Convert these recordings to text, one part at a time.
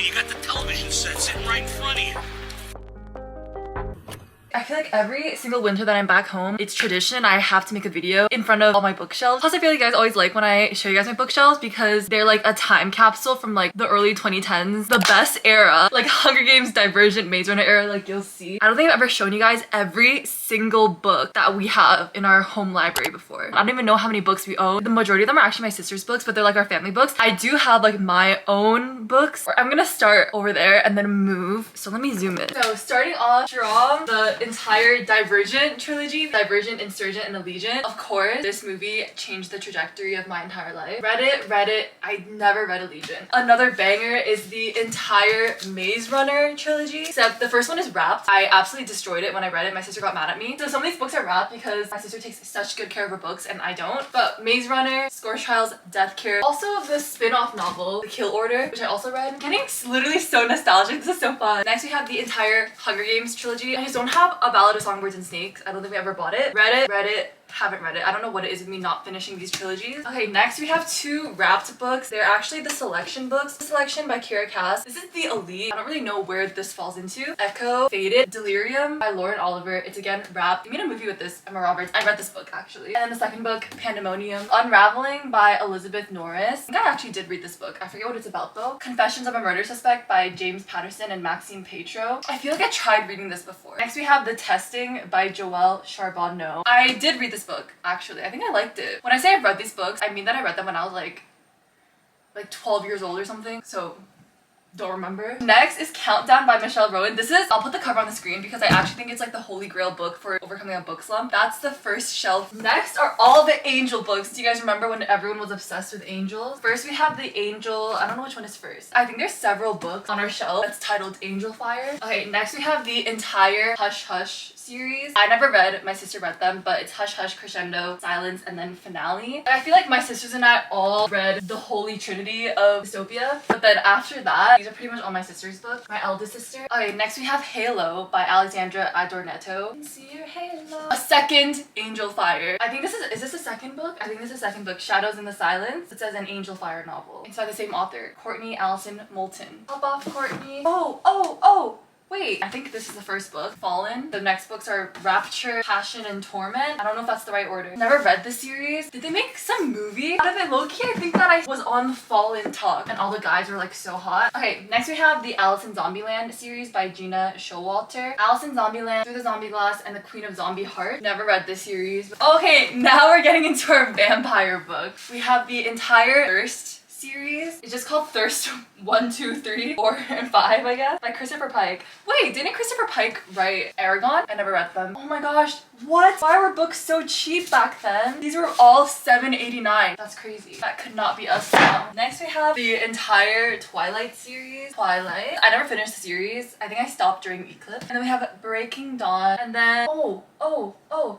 You got the television set sitting right in front of you. I feel like every single winter that I'm back home, it's tradition I have to make a video in front of all my bookshelves. Plus I feel like you guys always like when I show you guys my bookshelves because they're like a time capsule from like the early 2010s, the best era, like Hunger Games, Divergent, Maze Runner era, like you'll see. I don't think I've ever shown you guys every single book that we have in our home library before. I don't even know how many books we own. The majority of them are actually my sister's books, but they're like our family books. I do have like my own books. I'm gonna start over there and then move. So let me zoom in. So starting off strong, the entire Divergent trilogy, Divergent, Insurgent, and Allegiant. Of course, this movie changed the trajectory of my entire life. Read it. I never read Allegiant. Another banger is the entire Maze Runner trilogy, except the first one is wrapped. I absolutely destroyed it when I read it. My sister got mad at me. So some of these books are wrapped because my sister takes such good care of her books and I don't. But Maze Runner, Scorch Trials, Death Cure. Also the spin-off novel, The Kill Order, which I also read. I'm getting literally so nostalgic. This is so fun. Next we have the entire Hunger Games trilogy. I just don't have A Ballad of Songbirds and Snakes. I don't think we ever bought it. Read it, haven't read it. I don't know what it is with me not finishing these trilogies. Okay, next we have two wrapped books. They're actually the Selection books. The Selection by Kira Cass. This is the Elite. I don't really know where this falls into. Echo, Faded, Delirium by Lauren Oliver. It's again wrapped. They made a movie with this, Emma Roberts. I read this book actually. And then the second book, Pandemonium. Unraveling by Elizabeth Norris. I think I actually did read this book. I forget what it's about though. Confessions of a Murder Suspect by James Patterson and Maxime Petro. I feel like I tried reading this before. Next we have The Testing by Joelle Charbonneau. I did read this book actually. I think I liked it. When I say I've read these books, I mean that I read them when I was like 12 years old or something. So don't remember. Next is Countdown by Michelle Rowan. This is, I'll put the cover on the screen because I actually think it's like the holy grail book for overcoming a book slump. That's the first shelf. Next are all the Angel books. Do you guys remember when everyone was obsessed with angels? First we have the Angel, I don't know which one is first. I think there's several books on our shelf that's titled Angel Fire. Okay, next we have the entire Hush Hush series. I never read, my sister read them, but it's Hush Hush, Crescendo, Silence, and then Finale. I feel like my sisters and I all read the holy trinity of dystopia, but then after that, these are pretty much all my sister's books. My eldest sister. Okay, next we have Halo by Alexandra Adornetto. See your halo. A second Angel Fire. I think this is this a second book? I think this is a second book. Shadows in the Silence. It says an Angel Fire novel. It's by the same author, Courtney Allison Moulton. Hop off, Courtney. Oh! Wait, I think this is the first book, Fallen. The next books are Rapture, Passion, and Torment. I don't know if that's the right order. Never read this series. Did they make some movie out of it? Low-key, I think that I was on Fallen Talk and all the guys were like so hot. Okay, next we have the Alice in Zombieland series by Gina Showalter. Alice in Zombieland, Through the Zombie Glass, and the Queen of Zombie Heart. Never read this series. Okay, now we're getting into our vampire book. We have the entire Thirst series. It's just called Thirst 1, 2, 3, 4, and 5, I guess, by Christopher Pike. Wait, didn't Christopher Pike write Aragon? I never read them. Oh my gosh, what? Why were books so cheap back then? These were all $7.89. That's crazy. That could not be us now. Next we have the entire Twilight series. Twilight. I never finished the series. I think I stopped during Eclipse. And then we have Breaking Dawn. And then,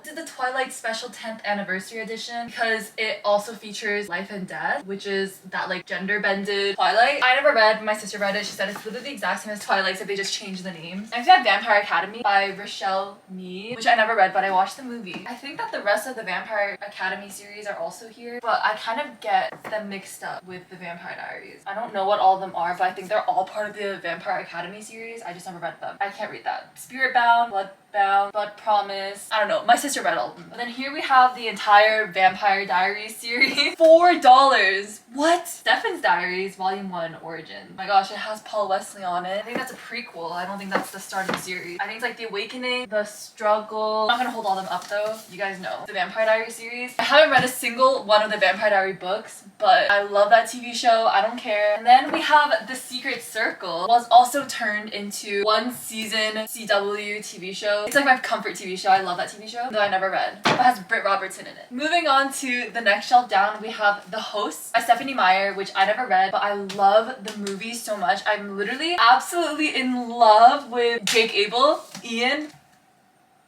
this is the Twilight Special 10th Anniversary Edition because it also features Life and Death, which is that like gender-bended Twilight. I never read, my sister read it. She said it's literally the exact same as Twilight except they just changed the names. Next we have Vampire Academy by Rochelle Mead, which I never read but I watched the movie. I think that the rest of the Vampire Academy series are also here, but I kind of get them mixed up with the Vampire Diaries. I don't know what all of them are, but I think they're all part of the Vampire Academy series. I just never read them. I can't read that. Spiritbound, Bloodbound, Blood Promise. I don't know. My sister read all of them. And then here we have the entire Vampire Diaries series. $4. What? Stefan's Diaries, Volume 1, Origin. Oh my gosh, it has Paul Wesley on it. I think that's a prequel. I don't think that's the start of the series. I think it's like The Awakening, The Struggle. I'm not gonna hold all them up though. You guys know. The Vampire Diaries series. I haven't read a single one of the Vampire Diary books, but I love that TV show. I don't care. And then we have The Secret Circle. Was also turned into one season CW TV show. It's like my comfort TV show. I love that TV show, though I never read. It has Britt Robertson in it. Moving on to the next shelf down, we have The Host by Stephanie Meyer, which I never read, but I love the movie so much. I'm literally absolutely in love with Jake Abel, Ian.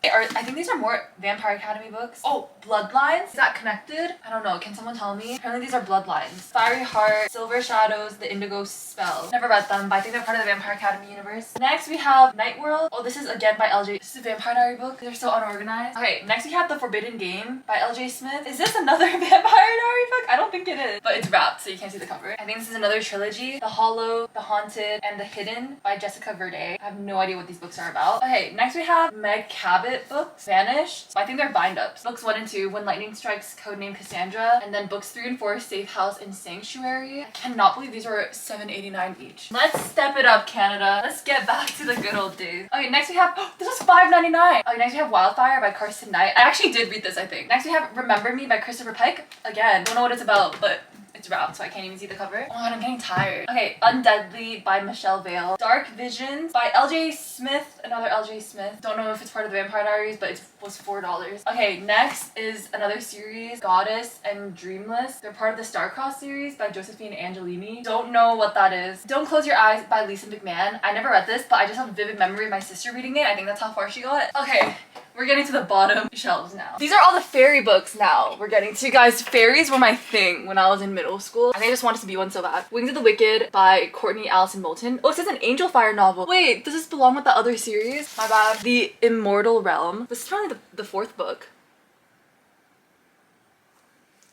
I think these are more Vampire Academy books. Oh, Bloodlines? Is that connected? I don't know. Can someone tell me? Apparently these are Bloodlines. Fiery Heart, Silver Shadows, The Indigo Spell. Never read them, but I think they're part of the Vampire Academy universe. Next we have Night World. Oh, this is again by LJ. This is a Vampire Diary book. They're so unorganized. Okay, next we have The Forbidden Game by LJ Smith. Is this another Vampire Diary book? I don't think it is, but it's wrapped so you can't see the cover. I think this is another trilogy. The Hollow, The Haunted, and The Hidden by Jessica Verde. I have no idea what these books are about. Okay, next we have Meg Cabot books, Vanished. So I think they're bind-ups. Books 1 and 2, When Lightning Strikes, Codename Cassandra, and then books 3 and 4, Safe House and Sanctuary. I cannot believe these are $7.89 each. Let's step it up, Canada. Let's get back to the good old days. Okay, next we have, this was $5.99. Okay, next we have Wildfire by Carson Knight. I actually did read this, I think. Next we have Remember Me by Christopher Pike. Again, don't know what it's about, but it's wrapped, so I can't even see the cover. Oh my god, I'm getting tired. Okay, Undeadly by Michelle Vale. Dark Visions by LJ Smith, another LJ Smith. Don't know if it's part of the Vampire Diaries, but it was $4. Okay, next is another series, Goddess and Dreamless. They're part of the Starcross series by Josephine Angelini. Don't know what that is. Don't Close Your Eyes by Lisa McMahon. I never read this, but I just have a vivid memory of my sister reading it. I think that's how far she got. Okay, we're getting to the bottom shelves now. These are all the fairy books now we're getting to. Guys, fairies were my thing when I was in middle school. I think I just wanted to be one so bad. Wings of the Wicked by Courtney Allison Moulton. Oh, it says an Angel Fire novel. Wait, does this belong with the other series? My bad. The Immortal Realm. This is probably the 4th book.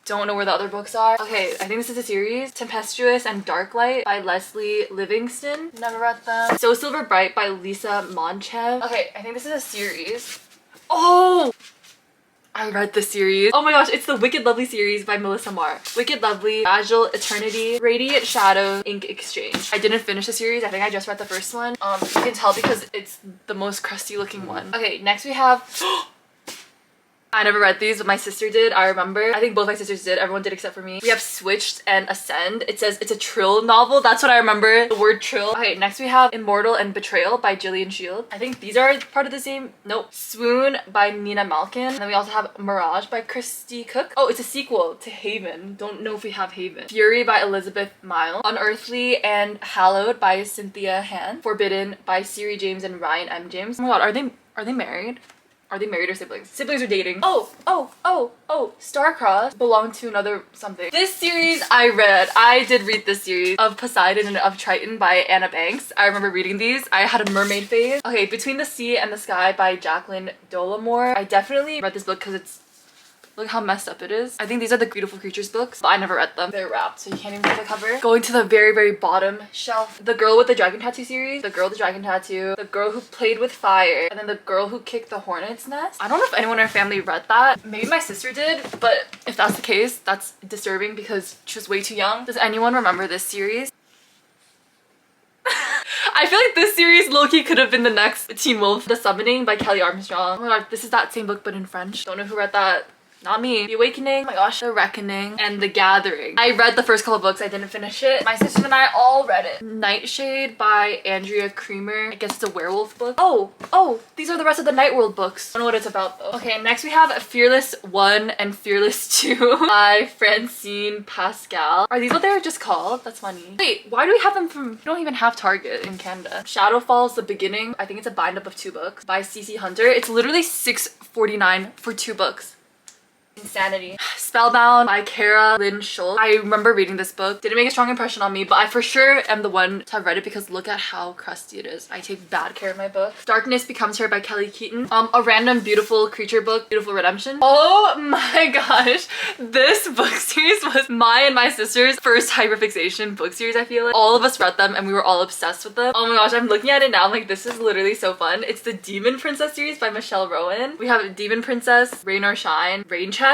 Don't know where the other books are. Okay, I think this is a series. Tempestuous and Darklight by Leslie Livingston. Never read them. So Silver Bright by Lisa Monchev. Okay, I think this is a series. Oh! I read the series. Oh my gosh, it's the Wicked Lovely series by Melissa Marr. Wicked Lovely, Fragile Eternity, Radiant Shadows, Ink Exchange. I didn't finish the series. I think I just read the first one. You can tell because it's the most crusty looking one. Okay, next we have I never read these, but my sister did. I remember. I think both my sisters did. Everyone did except for me. We have Switched and Ascend. It says it's a Trill novel. That's what I remember. The word Trill. Okay, next we have Immortal and Betrayal by Gillian Shield. I think these are part of the same. Nope. Swoon by Nina Malkin. And then we also have Mirage by Christy Cook. Oh, it's a sequel to Haven. Don't know if we have Haven. Fury by Elizabeth Miles. Unearthly and Hallowed by Cynthia Han. Forbidden by Siri James and Ryan M. James. Oh my god, are they married? Are they married or siblings? Siblings are dating. Oh, Starcross belonged to another something. This series I read. I did read this series of Poseidon and of Triton by Anna Banks. I remember reading these. I had a mermaid phase. Okay, Between the Sea and the Sky by Jacqueline Dollamore. I definitely read this book because it's look how messed up it is. I think these are the Beautiful Creatures books, but I never read them. They're wrapped, so you can't even see the cover. Going to the very, very bottom shelf. The Girl with the Dragon Tattoo series, The Girl with the Dragon Tattoo, The Girl Who Played with Fire, and then The Girl Who Kicked the Hornet's Nest. I don't know if anyone in our family read that. Maybe my sister did, but if that's the case, that's disturbing because she was way too young. Does anyone remember this series? I feel like this series low-key could have been the next Teen Wolf. The Summoning by Kelly Armstrong. Oh my god, this is that same book but in French. Don't know who read that. Not me. The Awakening, oh my gosh, The Reckoning, and The Gathering. I read the first couple books, I didn't finish it. My sisters and I all read it. Nightshade by Andrea Creamer. I guess it's a werewolf book. Oh, these are the rest of the Night World books. I don't know what it's about though. Okay, next we have Fearless 1 and Fearless 2 by Francine Pascal. Are these what they're just called? That's funny. Wait, why do we have them from, we don't even have Target in Canada. Shadow Falls, The Beginning. I think it's a bind up of 2 books by CC Hunter. It's literally $6.49 for 2 books. Insanity. Spellbound by Kara Lynn Schultz. I remember reading this book. Didn't make a strong impression on me, but I for sure am the one to have read it because look at how crusty it is. I take bad care of my books. Darkness Becomes Her by Kelly Keaton. A random beautiful creature book, Beautiful Redemption. Oh my gosh. This book series was my and my sister's first hyperfixation book series, I feel like. All of us read them and we were all obsessed with them. Oh my gosh, I'm looking at it now. I'm like, this is literally so fun. It's the Demon Princess series by Michelle Rowan. We have Demon Princess, Rain or Shine, Rain Check.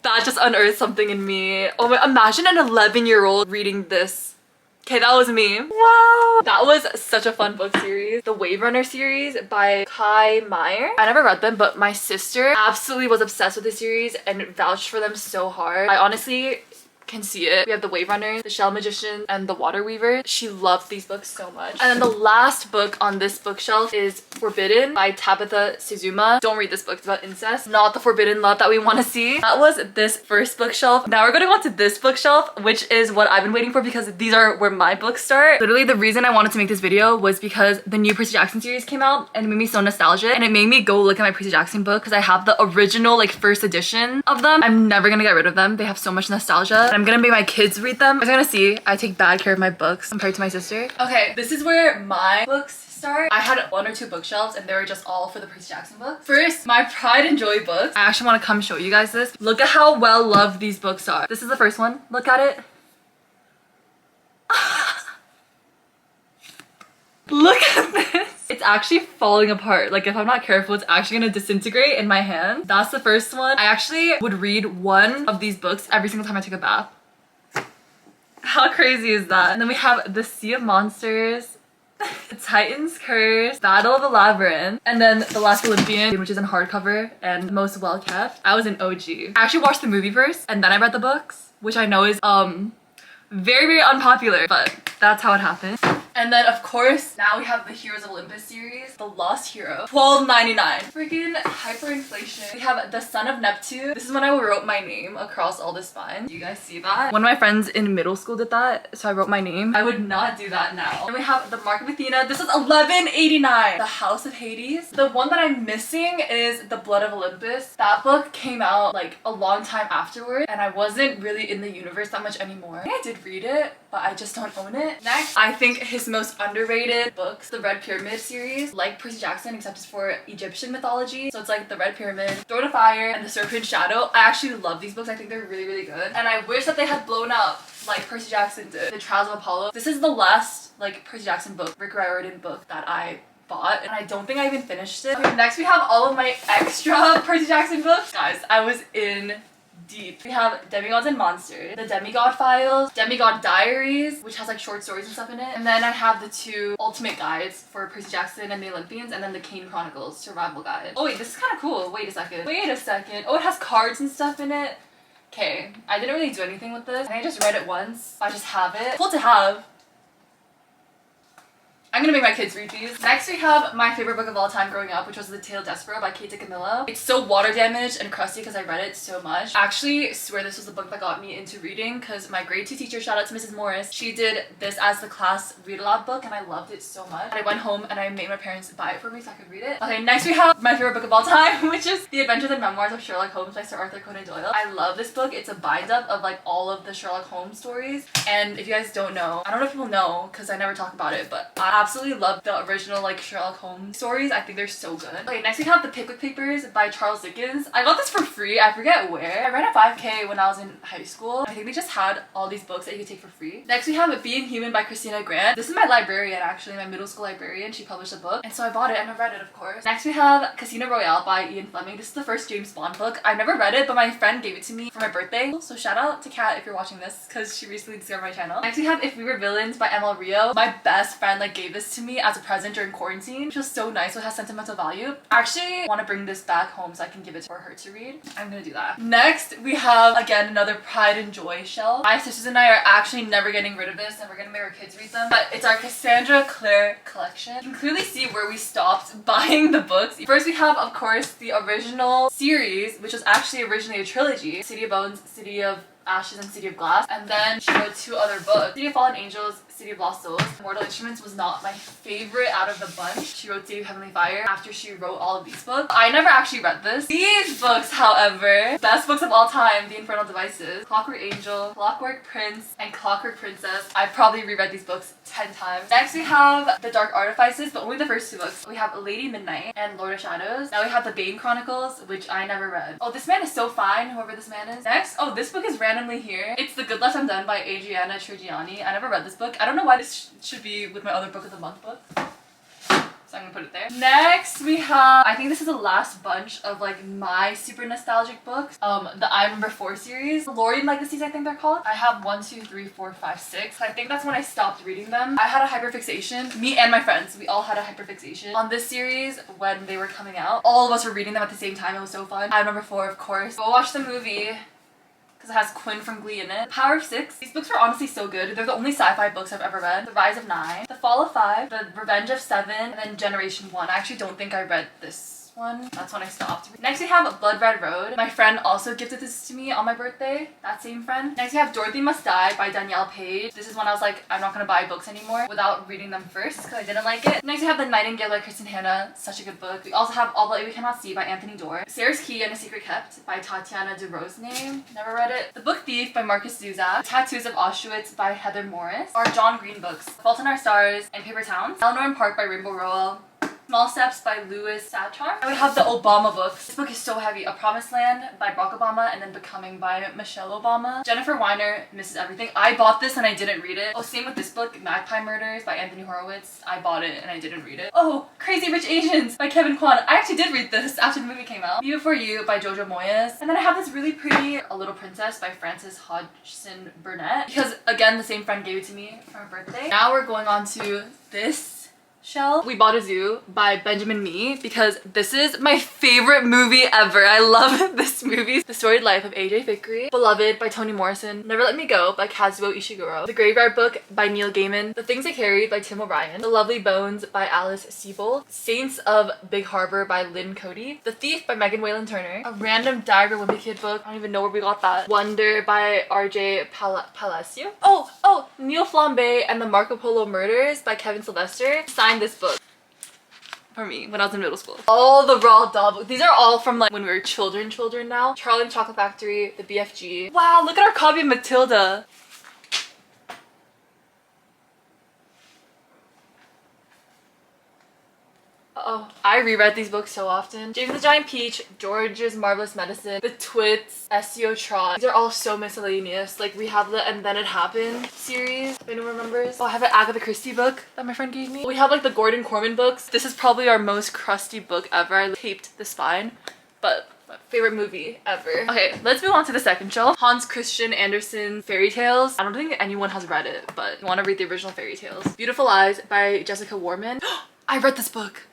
That just unearthed something in me. Oh my, imagine an 11-year-old reading this. Okay, that was me. Wow. That was such a fun book series. The Wave Runner series by Kai Meyer. I never read them, but my sister absolutely was obsessed with the series and vouched for them so hard. I honestly can see it. We have the Wave Runner, the Shell Magician, and the Water Weaver. She loves these books so much. And then the last book on this bookshelf is Forbidden by Tabitha Suzuma. Don't read this book, it's about incest. Not the forbidden love that we want to see. That was this first bookshelf. Now we're going on to this bookshelf, which is what I've been waiting for because these are where my books start. Literally the reason I wanted to make this video was because the new Percy Jackson series came out and it made me so nostalgic, and it made me go look at my Percy Jackson book because I have the original like first edition of them. I'm never gonna get rid of them. They have so much nostalgia. And I'm gonna make my kids read them. As you're gonna see, I take bad care of my books compared to my sister. Okay, this is where my books start. I had 1 or 2 bookshelves and they were just all for the Percy Jackson books. First, my Pride and Joy books. I actually want to come show you guys this. Look at how well loved these books are. This is the first one. Look at it. Look at this. It's actually falling apart. Like if I'm not careful, it's actually gonna disintegrate in my hand. That's the first one. I actually would read one of these books every single time I took a bath. How crazy is that? And then we have The Sea of Monsters, The Titan's Curse, Battle of the Labyrinth, and then The Last Olympian, which is in hardcover and most well kept. I was an OG. I actually watched the movie first and then I read the books, which I know is very, very unpopular, but that's how it happened. And then of course, now we have the Heroes of Olympus series, The Lost Hero, $12.99. Freaking hyperinflation. We have The Son of Neptune. This is when I wrote my name across all the spines. Do you guys see that? One of my friends in middle school did that, so I wrote my name. I would not do that now. And we have The Mark of Athena. This is $11.89. The House of Hades. The one that I'm missing is The Blood of Olympus. That book came out like a long time afterward and I wasn't really in the universe that much anymore. I think I did read it, but I just don't own it. Next, I think his most underrated books, the Red Pyramid series, like Percy Jackson, except it's for Egyptian mythology. So it's like the Red Pyramid, Throne of Fire, and the Serpent's Shadow. I actually love these books. I think they're really, really good. And I wish that they had blown up like Percy Jackson did. The Trials of Apollo. This is the last like Percy Jackson book, Rick Riordan book that I bought, and I don't think I even finished it. Okay, next we have all of my extra Percy Jackson books. Guys, I was in deep. We have Demigods and Monsters, The Demigod Files, Demigod Diaries, which has like short stories and stuff in it. And then I have the 2 ultimate guides for Percy Jackson and the Olympians, and then the Kane Chronicles Survival Guide. Oh wait, this is kind of cool. Wait a second. Wait a second. Oh, it has cards and stuff in it. Okay, I didn't really do anything with this. I just read it once. I just have it. Cool to have. I'm gonna make my kids read these. Next we have my favorite book of all time growing up, which was The Tale of Despero by Kate DiCamillo. It's so water damaged and crusty because I read it so much. I actually swear this was the book that got me into reading because my grade 2 teacher, shout out to Mrs. Morris, she did this as the class read aloud book and I loved it so much. And I went home and I made my parents buy it for me so I could read it. Okay, next we have my favorite book of all time, which is The Adventures and Memoirs of Sherlock Holmes by Sir Arthur Conan Doyle. I love this book. It's a bind up of like all of the Sherlock Holmes stories. And if you guys don't know, I don't know if people know because I never talk about it, but I absolutely love the original like Sherlock Holmes stories. I think they're so good. Okay, next we have The Pickwick Papers by Charles Dickens. I got this for free. I forget where. I read at 5K when I was in high school. I think they just had all these books that you could take for free. Next we have Being Human by Christina Grant. This is my librarian actually, my middle school librarian. She published a book and so I bought it and I read it of course. Next we have Casino Royale by Ian Fleming. This is the first James Bond book. I never read it but my friend gave it to me for my birthday. So shout out to Kat if you're watching this because she recently discovered my channel. Next we have If We Were Villains by ML Rio. My best friend like gave this to me as a present during quarantine, which was so nice. So it has sentimental value. I actually want to bring this back home so I can give it for her to read. I'm gonna do that. Next we have again another Pride and Joy shelf. My sisters and I are actually never getting rid of this and we're gonna make our kids read them, but it's our Cassandra Clare collection. You can clearly see where we stopped buying the books. First we have of course the original series, which was actually originally a trilogy, City of Bones, City of Ashes, and City of Glass, and then she wrote 2 other books, City of Fallen Angels, City of Lost Souls. Mortal Instruments was not my favorite out of the bunch. She wrote City of Heavenly Fire after she wrote all of these books. I never actually read this. These books, however, best books of all time, The Infernal Devices, Clockwork Angel, Clockwork Prince, and Clockwork Princess. I probably reread these books 10 times. Next we have The Dark Artifices, but only the first 2 books. We have Lady Midnight and Lord of Shadows. Now we have The Bane Chronicles, which I never read. Oh, this man is so fine, whoever this man is. Next, oh, this book is randomly here. It's The Good Less Undone by Adriana Trigiani. I never read this book. I don't know why this should be with my other book of the month book. So I'm gonna put it there. Next we have, I think this is the last bunch of like my super nostalgic books. The I Remember 4 series. Lorien Legacies I think they're called. I have 1, 2, 3, 4, 5, 6. I think that's when I stopped reading them. I had a hyperfixation. Me and my friends, we all had a hyperfixation on this series when they were coming out. All of us were reading them at the same time. It was so fun. I Remember 4 of course. Go watch the movie. because it has Quinn from Glee in it. Power of Six. These books are honestly so good. They're the only sci-fi books I've ever read. The Rise of Nine, The Fall of Five, The Revenge of Seven, and then Generation One. I actually don't think I read this one. That's when I stopped. Next we have Blood Red Road. My friend also gifted this to me on my birthday. That same friend. Next we have Dorothy Must Die by Danielle Page. This is when I was like, I'm not gonna buy books anymore without reading them first because I didn't like it. Next we have The Nightingale by Kristen Hanna. Such a good book. We also have All That We Cannot See by Anthony Doerr. Sarah's Key and a Secret Kept by Tatiana DeRosname. Never read it. The Book Thief by Marcus Zuzak. Tattoos of Auschwitz by Heather Morris. Our John Green books. Fault in Our Stars and Paper Towns. Eleanor and Park by Rainbow Rowell. Small Steps by Louis Satar. I would have the Obama books. This book is so heavy. A Promised Land by Barack Obama and then Becoming by Michelle Obama. Jennifer Weiner, Mrs. Everything. I bought this and I didn't read it. Oh, same with this book, Magpie Murders by Anthony Horowitz. I bought it and I didn't read it. Oh, Crazy Rich Asians by Kevin Kwan. I actually did read this after the movie came out. Me Before You by Jojo Moyes. And then I have this really pretty A Little Princess by Frances Hodgson Burnett because again, the same friend gave it to me for her birthday. Now we're going on to this shelf. We Bought a Zoo by Benjamin Mee because this is my favorite movie ever. I love this movie. The Storied Life of AJ Fikry. Beloved by Toni Morrison. Never Let Me Go by Kazuo Ishiguro. The Graveyard Book by Neil Gaiman. The Things I Carried by Tim O'Brien. The Lovely Bones by Alice Sebold. Saints of Big Harbor by Lynn Cody. The Thief by Megan Whalen Turner. A random Diary of a Wimpy Kid book. I don't even know where we got that. Wonder by RJ Palacio. Oh, Neil Flambe and the Marco Polo Murders by Kevin Sylvester. Signed this book for me when I was in middle school. All the Roald Dahl books. These are all from like when we were children now. Charlie and the Chocolate Factory, the BFG. Wow, look at our copy of Matilda. Oh, I reread these books so often. James the Giant Peach, George's Marvelous Medicine, The Twits, SEO Trot. These are all so miscellaneous. Like we have the And Then It Happened series, if anyone remembers. Oh, I have an Agatha Christie book that my friend gave me. We have like the Gordon Corman books. This is probably our most crusty book ever. I taped the spine, but my favorite movie ever. Okay, let's move on to the second shelf. Hans Christian Andersen Fairy Tales. I don't think anyone has read it, but you want to read the original fairy tales. Beautiful Eyes by Jessica Warman. I read this book.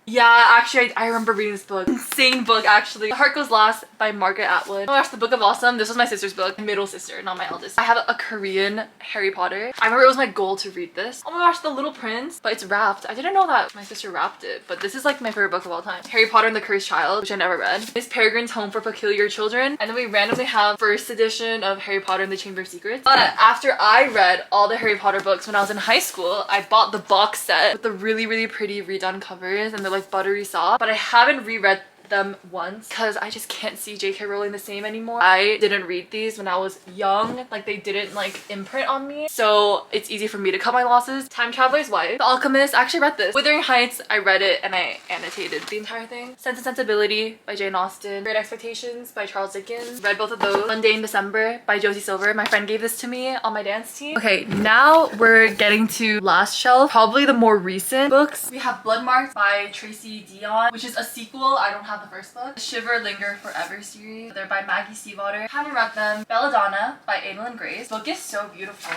Yeah, actually, I remember reading this book. Insane book, actually. The Heart Goes Last by Margaret Atwood. Oh my gosh, The Book of Awesome. This was my sister's book. Middle sister, not my eldest. I have a Korean Harry Potter. I remember it was my goal to read this. Oh my gosh, The Little Prince. But it's wrapped. I didn't know that my sister wrapped it, but this is like my favorite book of all time. Harry Potter and the Cursed Child, which I never read. Miss Peregrine's Home for Peculiar Children. And then we randomly have first edition of Harry Potter and the Chamber of Secrets. But after I read all the Harry Potter books when I was in high school, I bought the box set with the really pretty redone covers and they're like buttery soft. But I haven't reread them once because I just can't see JK Rowling the same anymore. I didn't read these when I was young. Like they didn't like imprint on me. So it's easy for me to cut my losses. Time Traveler's Wife. The Alchemist. I actually read this. Wuthering Heights. I read it and I annotated the entire thing. Sense and Sensibility by Jane Austen. Great Expectations by Charles Dickens. Read both of those. Mundane December by Josie Silver. My friend gave this to me on my dance team. Okay, now we're getting to last shelf. Probably the more recent books. We have Bloodmarked by Tracy Dion, which is a sequel. I don't have the first book. The Shiver Linger Forever series. They're by Maggie Stiefvater. Haven't read them. Belladonna by Adalyn Grace. Book is so beautiful.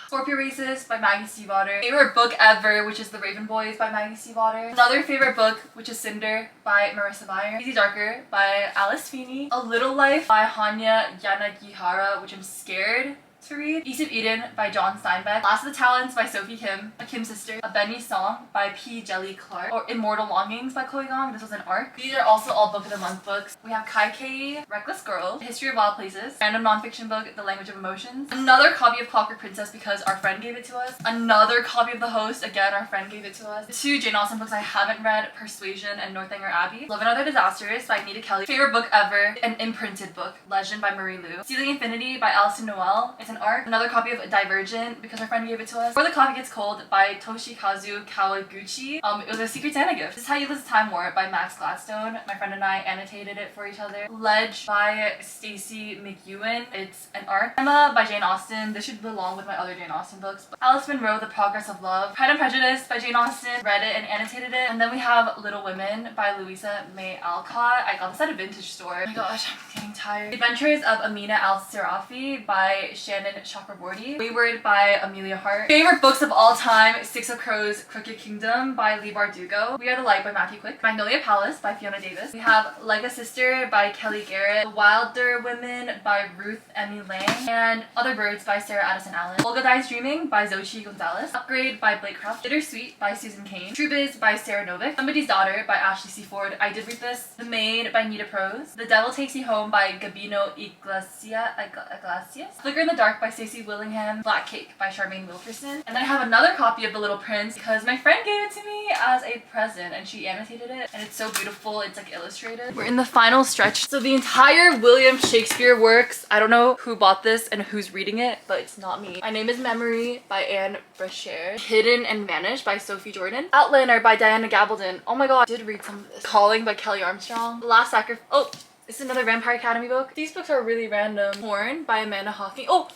Scorpio Races by Maggie Stiefvater. Favorite book ever, which is The Raven Boys by Maggie Stiefvater. Another favorite book, which is Cinder by Marissa Meyer. Easy Darker by Alice Feeney. A Little Life by Hanya Yanagihara, which I'm scared to read. East of Eden by John Steinbeck. Last of the Talents by Sophie Kim, a Kim sister. A Benny Song by P. Jelly Clark. Or Immortal Longings by Chloe Gong. This was an arc. These are also all Book of the Month books. We have Kai Kei, Reckless Girl, History of Wild Places, random nonfiction book, The Language of Emotions. Another copy of Clockwork Princess because our friend gave it to us. Another copy of The Host, again our friend gave it to us. Two Jane Austen books I haven't read, Persuasion and Northanger Abbey. Love and Other Disasters by Nita Kelly. Favorite book ever, an imprinted book, Legend by Marie Lu. Stealing Infinity by Alison Noel. It's an arc. Another copy of Divergent because our friend gave it to us. Before the Coffee Gets Cold by Toshikazu Kawaguchi. It was a Secret Santa gift. This is How You Lose Time War by Max Gladstone. My friend and I annotated it for each other. Ledge by Stacey McEwen. It's an arc. Emma by Jane Austen. This should belong with my other Jane Austen books. Alice Munro, The Progress of Love. Pride and Prejudice by Jane Austen. Read it and annotated it. And then we have Little Women by Louisa May Alcott. I got this at a vintage store. Oh my gosh, I'm getting tired. Adventures of Amina Al-Sirafi by Shannon Shannon Chakraborty. Wayward by Amelia Hart. Favorite books of all time: Six of Crows, Crooked Kingdom by Leigh Bardugo. We Are the Light by Matthew Quick. Magnolia Palace by Fiona Davis. We have Like a Sister by Kelly Garrett. The Wilder Women by Ruth Emmy Lang. And Other Birds by Sarah Addison Allen. Olga Dies Dreaming by Xochitl Gonzalez. Upgrade by Blake Craft. Bittersweet by Susan Cain. True Biz by Sarah Novick. Somebody's Daughter by Ashley C. Ford. I did read this. The Maid by Nita Prose. The Devil Takes You Home by Gabino Iglesias. Flicker in the Dark by Stacey Willingham. Black Cake by Charmaine Wilkerson. And then I have another copy of The Little Prince because my friend gave it to me as a present and she annotated it and it's so beautiful. It's like illustrated. We're in the final stretch. So the entire William Shakespeare works. I don't know who bought this and who's reading it, but it's not me. My Name is Memory by Anne Brasher. Hidden and Vanished by Sophie Jordan. Outlander by Diana Gabaldon. Oh my god, I did read some of this. Calling by Kelly Armstrong. The Last Sacrifice. Oh, this is another Vampire Academy book. These books are really random. Horn by Amanda Hawking. Oh,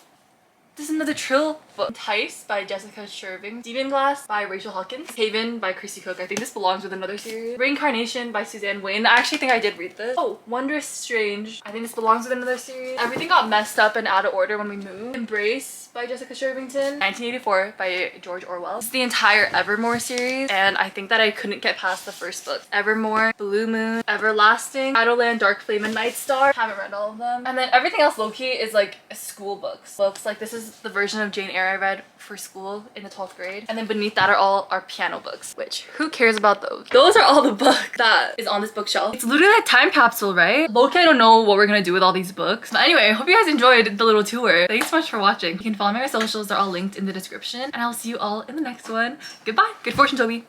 this is another Trill book. Entice by Jessica Sherving. Demon Glass by Rachel Hawkins. Haven by Chrissy Cook. I think this belongs with another series. Reincarnation by Suzanne Wayne. I actually think I did read this. Oh, Wondrous Strange. I think this belongs with another series. Everything got messed up and out of order when we moved. Embrace by Jessica Shervington. 1984 by George Orwell. This is the entire Evermore series and I think that I couldn't get past the first book. Evermore, Blue Moon, Everlasting, Shadowland, Dark Flame, and Night Star. Haven't read all of them. And then everything else low-key is like school books. Books like this is the version of Jane Eyre I read for school in the 12th grade. And then beneath that are all our piano books, which who cares about those? Those are all the books that is on this bookshelf. It's literally a time capsule, right? Low-key I don't know what we're gonna do with all these books. But anyway, I hope you guys enjoyed the little tour. Thanks so much for watching. You can follow my socials, they're all linked in the description. And I'll see you all in the next one. Goodbye. Good fortune, Toby.